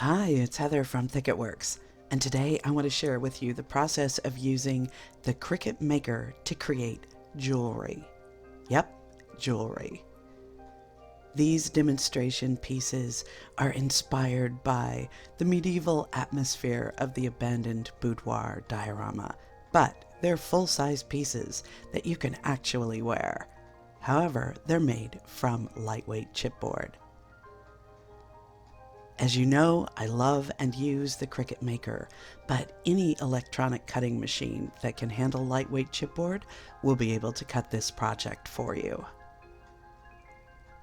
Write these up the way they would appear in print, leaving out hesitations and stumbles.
Hi, it's Heather from Thicketworks, and today I want to share with you the process of using the Cricut Maker to create jewelry. Yep, jewelry. These demonstration pieces are inspired by the medieval atmosphere of the abandoned boudoir diorama, but they're full-size pieces that you can actually wear. However, they're made from lightweight chipboard. As you know, I love and use the Cricut Maker, but any electronic cutting machine that can handle lightweight chipboard will be able to cut this project for you.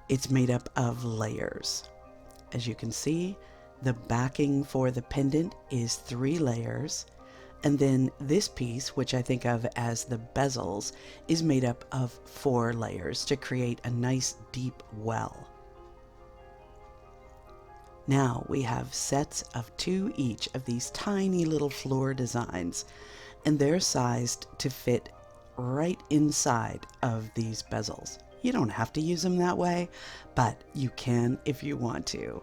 It's made up of layers. As you can see, the backing for the pendant is 3 layers, and then this piece, which I think of as the bezels, is made up of 4 layers to create a nice deep well. Now we have sets of 2 each of these tiny little floor designs, and they're sized to fit right inside of these bezels. You don't have to use them that way, but you can if you want to.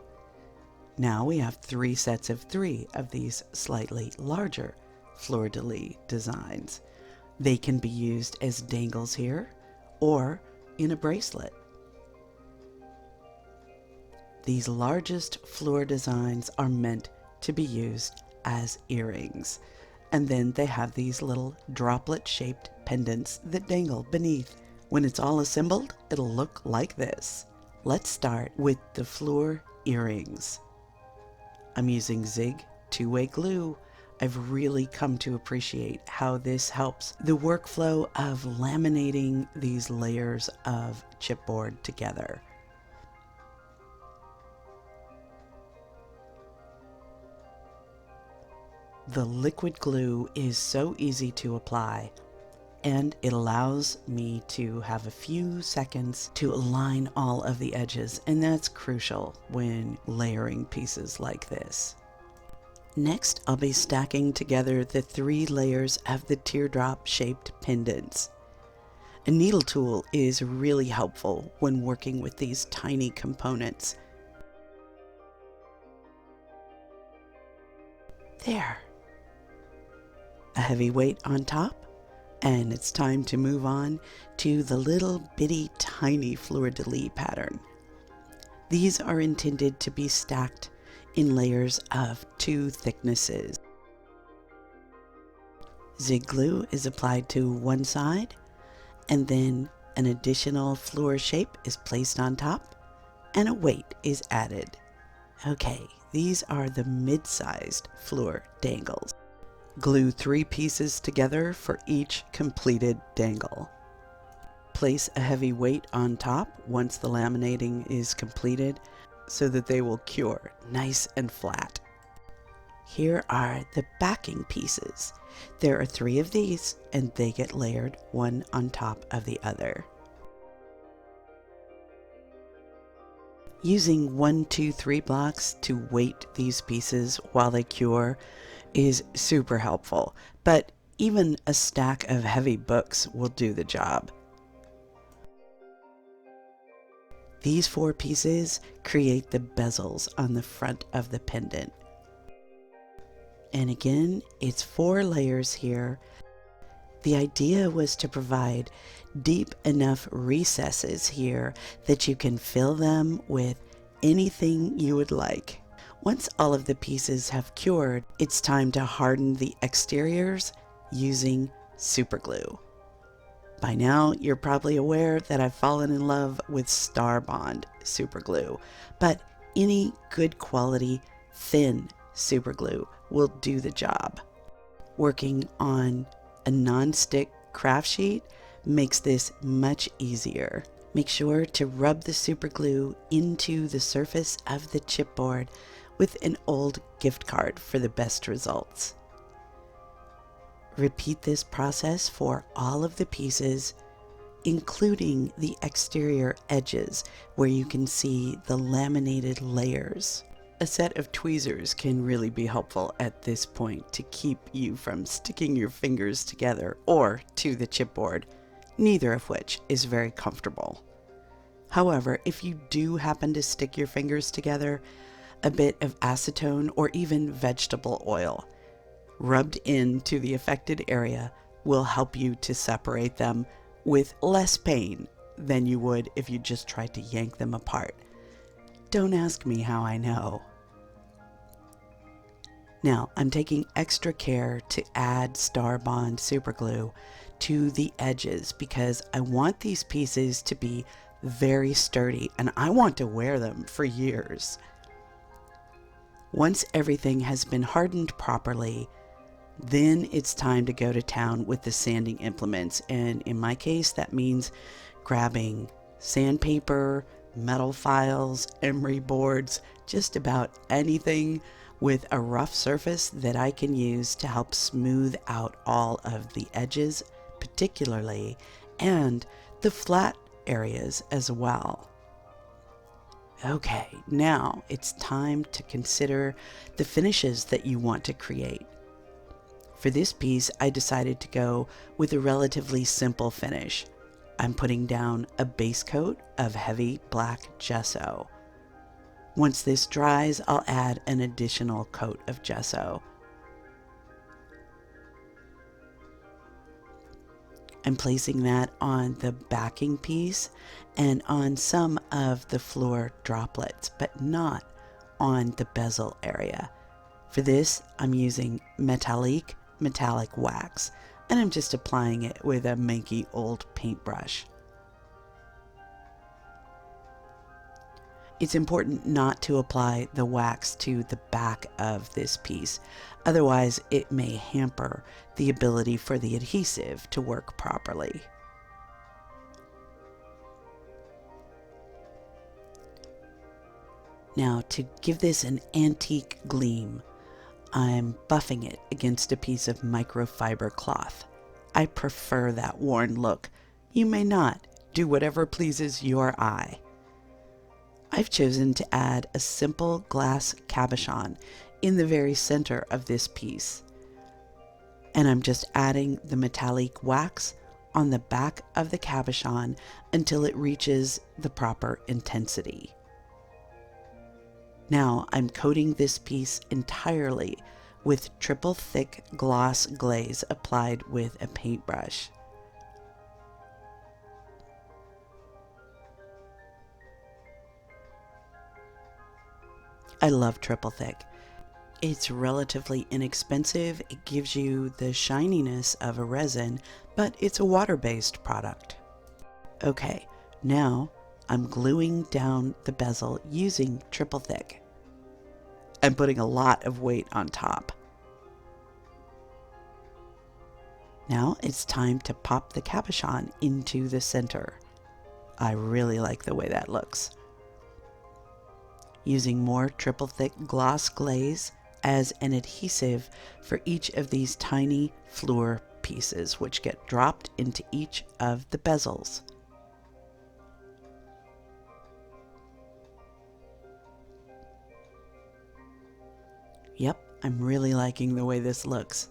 Now we have 3 sets of 3 of these slightly larger fleur-de-lis designs. They can be used as dangles here or in a bracelet. These largest fleur designs are meant to be used as earrings, and then they have these little droplet-shaped pendants that dangle beneath. When it's all assembled, it'll look like this. Let's start with the fleur earrings. I'm using Zig 2-way glue. I've really come to appreciate how this helps the workflow of laminating these layers of chipboard together. The liquid glue is so easy to apply, and it allows me to have a few seconds to align all of the edges, and that's crucial when layering pieces like this. Next, I'll be stacking together the 3 layers of the teardrop-shaped pendants. A needle tool is really helpful when working with these tiny components. There. A heavy weight on top, and it's time to move on to the little bitty tiny fleur-de-lis pattern. These are intended to be stacked in layers of 2 thicknesses. Zig glue is applied to one side, and then an additional fleur shape is placed on top, and a weight is added. Okay, these are the mid-sized fleur dangles. Glue 3 pieces together for each completed dangle. Place a heavy weight on top once the laminating is completed so that they will cure nice and flat. Here are the backing pieces. There are 3 of these, and they get layered one on top of the other. Using 1, 2, 3 blocks to weight these pieces while they cure is super helpful, but even a stack of heavy books will do the job. These 4 pieces create the bezels on the front of the pendant. And again, it's 4 layers here. The idea was to provide deep enough recesses here that you can fill them with anything you would like. Once all of the pieces have cured, it's time to harden the exteriors using super glue. By now, you're probably aware that I've fallen in love with Star Bond super glue, but any good quality, thin super glue will do the job. Working on a non-stick craft sheet makes this much easier. Make sure to rub the super glue into the surface of the chipboard with an old gift card for the best results. Repeat this process for all of the pieces, including the exterior edges where you can see the laminated layers. A set of tweezers can really be helpful at this point to keep you from sticking your fingers together or to the chipboard, neither of which is very comfortable. However, if you do happen to stick your fingers together, a bit of acetone or even vegetable oil rubbed into the affected area will help you to separate them with less pain than you would if you just tried to yank them apart. Don't ask me how I know. Now, I'm taking extra care to add Star Bond superglue to the edges because I want these pieces to be very sturdy and I want to wear them for years. Once everything has been hardened properly, then it's time to go to town with the sanding implements. And in my case, that means grabbing sandpaper, metal files, emery boards, just about anything with a rough surface that I can use to help smooth out all of the edges, particularly, and the flat areas as well. Okay, now it's time to consider the finishes that you want to create. For this piece, I decided to go with a relatively simple finish. I'm putting down a base coat of heavy black gesso. Once this dries, I'll add an additional coat of gesso. I'm placing that on the backing piece and on some of the floor droplets, but not on the bezel area. For this, I'm using metallic wax, and I'm just applying it with a manky old paintbrush. It's important not to apply the wax to the back of this piece, otherwise it may hamper the ability for the adhesive to work properly. Now, to give this an antique gleam, I'm buffing it against a piece of microfiber cloth. I prefer that worn look. You may not. Do whatever pleases your eye. I've chosen to add a simple glass cabochon in the very center of this piece. And I'm just adding the metallic wax on the back of the cabochon until it reaches the proper intensity. Now I'm coating this piece entirely with triple thick gloss glaze applied with a paintbrush. I love triple thick. It's relatively inexpensive, it gives you the shininess of a resin, but it's a water-based product. Okay, now I'm gluing down the bezel using triple thick. I'm putting a lot of weight on top. Now it's time to pop the cabochon into the center. I really like the way that looks. Using more triple thick gloss glaze as an adhesive for each of these tiny floor pieces, which get dropped into each of the bezels. Yep, I'm really liking the way this looks.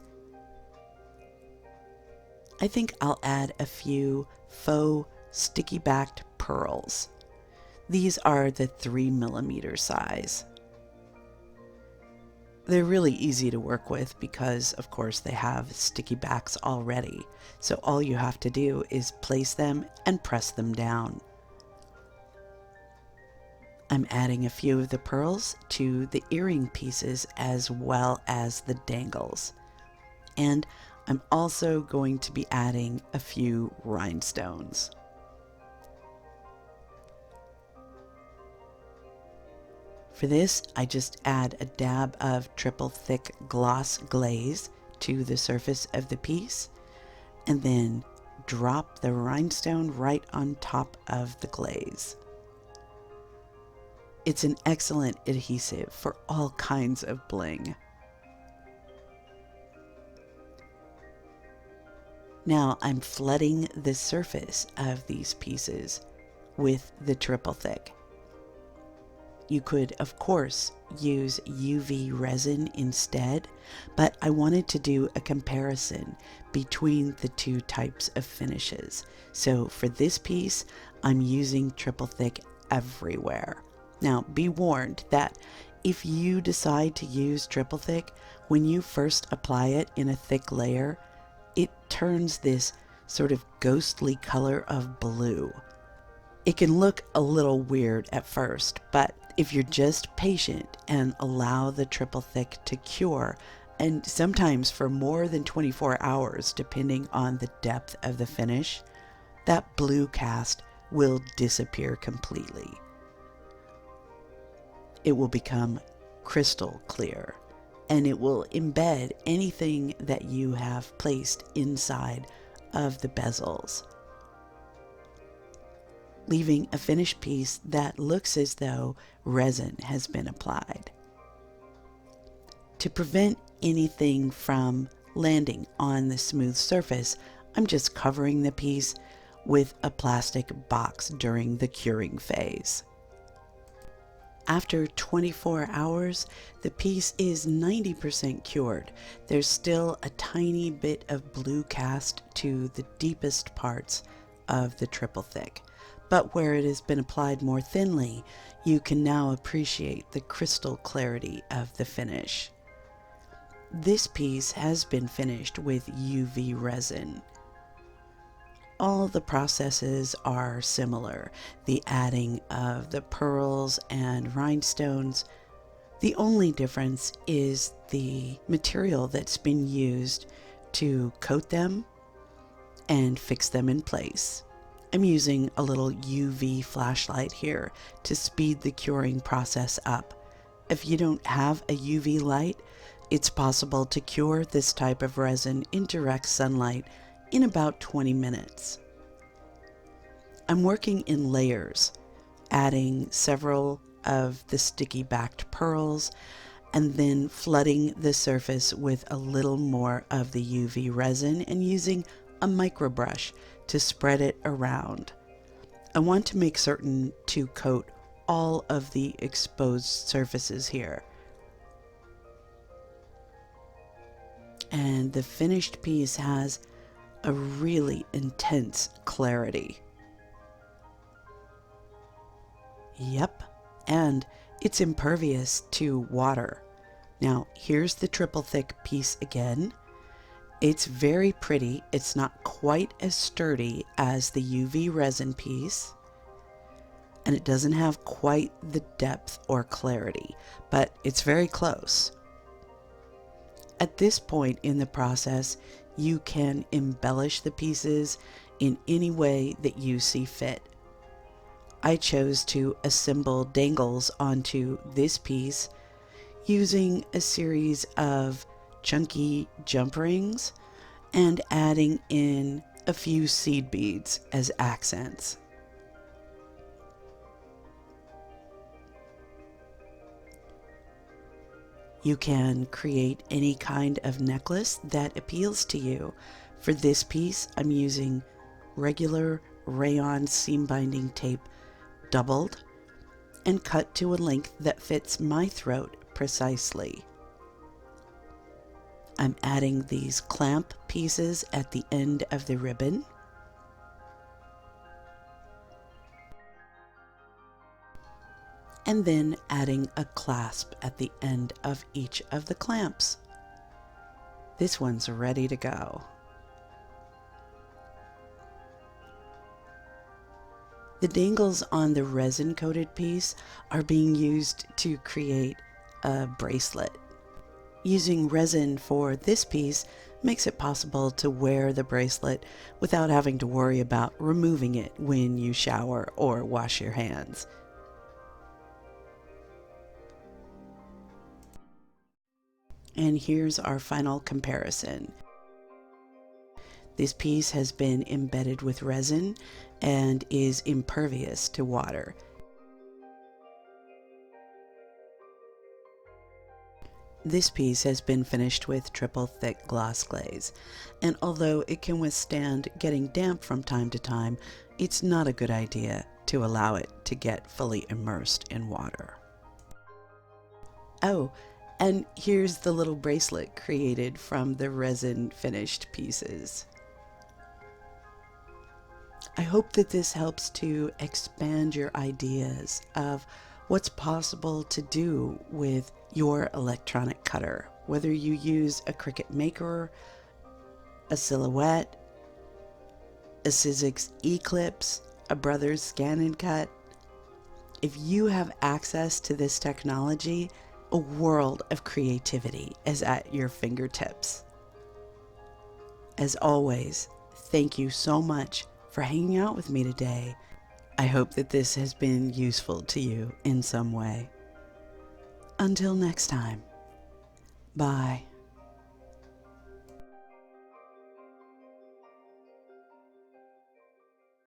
I think I'll add a few faux sticky backed pearls. These are the 3mm size. They're really easy to work with because, of course, they have sticky backs already. So all you have to do is place them and press them down. I'm adding a few of the pearls to the earring pieces as well as the dangles. And I'm also going to be adding a few rhinestones. For this, I just add a dab of triple thick gloss glaze to the surface of the piece, and then drop the rhinestone right on top of the glaze. It's an excellent adhesive for all kinds of bling. Now I'm flooding the surface of these pieces with the triple thick. You could, of course, use UV resin instead, but I wanted to do a comparison between the two types of finishes. So for this piece, I'm using triple thick everywhere. Now, be warned that If you decide to use triple thick, when you first apply it in a thick layer, it turns this sort of ghostly color of blue. It can look a little weird at first, but if you're just patient and allow the triple thick to cure, and sometimes for more than 24 hours depending on the depth of the finish, that blue cast will disappear completely. It will become crystal clear, and it will embed anything that you have placed inside of the bezels, leaving a finished piece that looks as though resin has been applied. To prevent anything from landing on the smooth surface, I'm just covering the piece with a plastic box during the curing phase. After 24 hours, the piece is 90% cured. There's still a tiny bit of blue cast to the deepest parts of the triple thick, but where it has been applied more thinly, you can now appreciate the crystal clarity of the finish. This piece has been finished with UV resin. All the processes are similar, the adding of the pearls and rhinestones. The only difference is the material that's been used to coat them and fix them in place. I'm using a little UV flashlight here to speed the curing process up. If you don't have a UV light, it's possible to cure this type of resin in direct sunlight in about 20 minutes. I'm working in layers, adding several of the sticky backed pearls and then flooding the surface with a little more of the UV resin and using a micro brush to spread it around. I want to make certain to coat all of the exposed surfaces here. And the finished piece has a really intense clarity. Yep, and it's impervious to water. Now, here's the triple thick piece again. It's very pretty. It's not quite as sturdy as the UV resin piece, and it doesn't have quite the depth or clarity, but it's very close. At this point in the process, you can embellish the pieces in any way that you see fit. I chose to assemble dangles onto this piece using a series of chunky jump rings and adding in a few seed beads as accents. You can create any kind of necklace that appeals to you. For this piece, I'm using regular rayon seam binding tape doubled and cut to a length that fits my throat precisely. I'm adding these clamp pieces at the end of the ribbon. And then adding a clasp at the end of each of the clamps. This one's ready to go. The dangles on the resin coated piece are being used to create a bracelet. Using resin for this piece makes it possible to wear the bracelet without having to worry about removing it when you shower or wash your hands. And here's our final comparison. This piece has been embedded with resin and is impervious to water. This piece has been finished with triple thick gloss glaze, and although it can withstand getting damp from time to time, it's not a good idea to allow it to get fully immersed in water. Oh, and here's the little bracelet created from the resin finished pieces. I hope that this helps to expand your ideas of what's possible to do with your electronic cutter, whether you use a Cricut Maker, a Silhouette, a Sizzix Eclipse, a Brothers Scan and Cut. If you have access to this technology, a world of creativity is at your fingertips. As always, thank you so much for hanging out with me today. I hope that this has been useful to you in some way. Until next time, bye.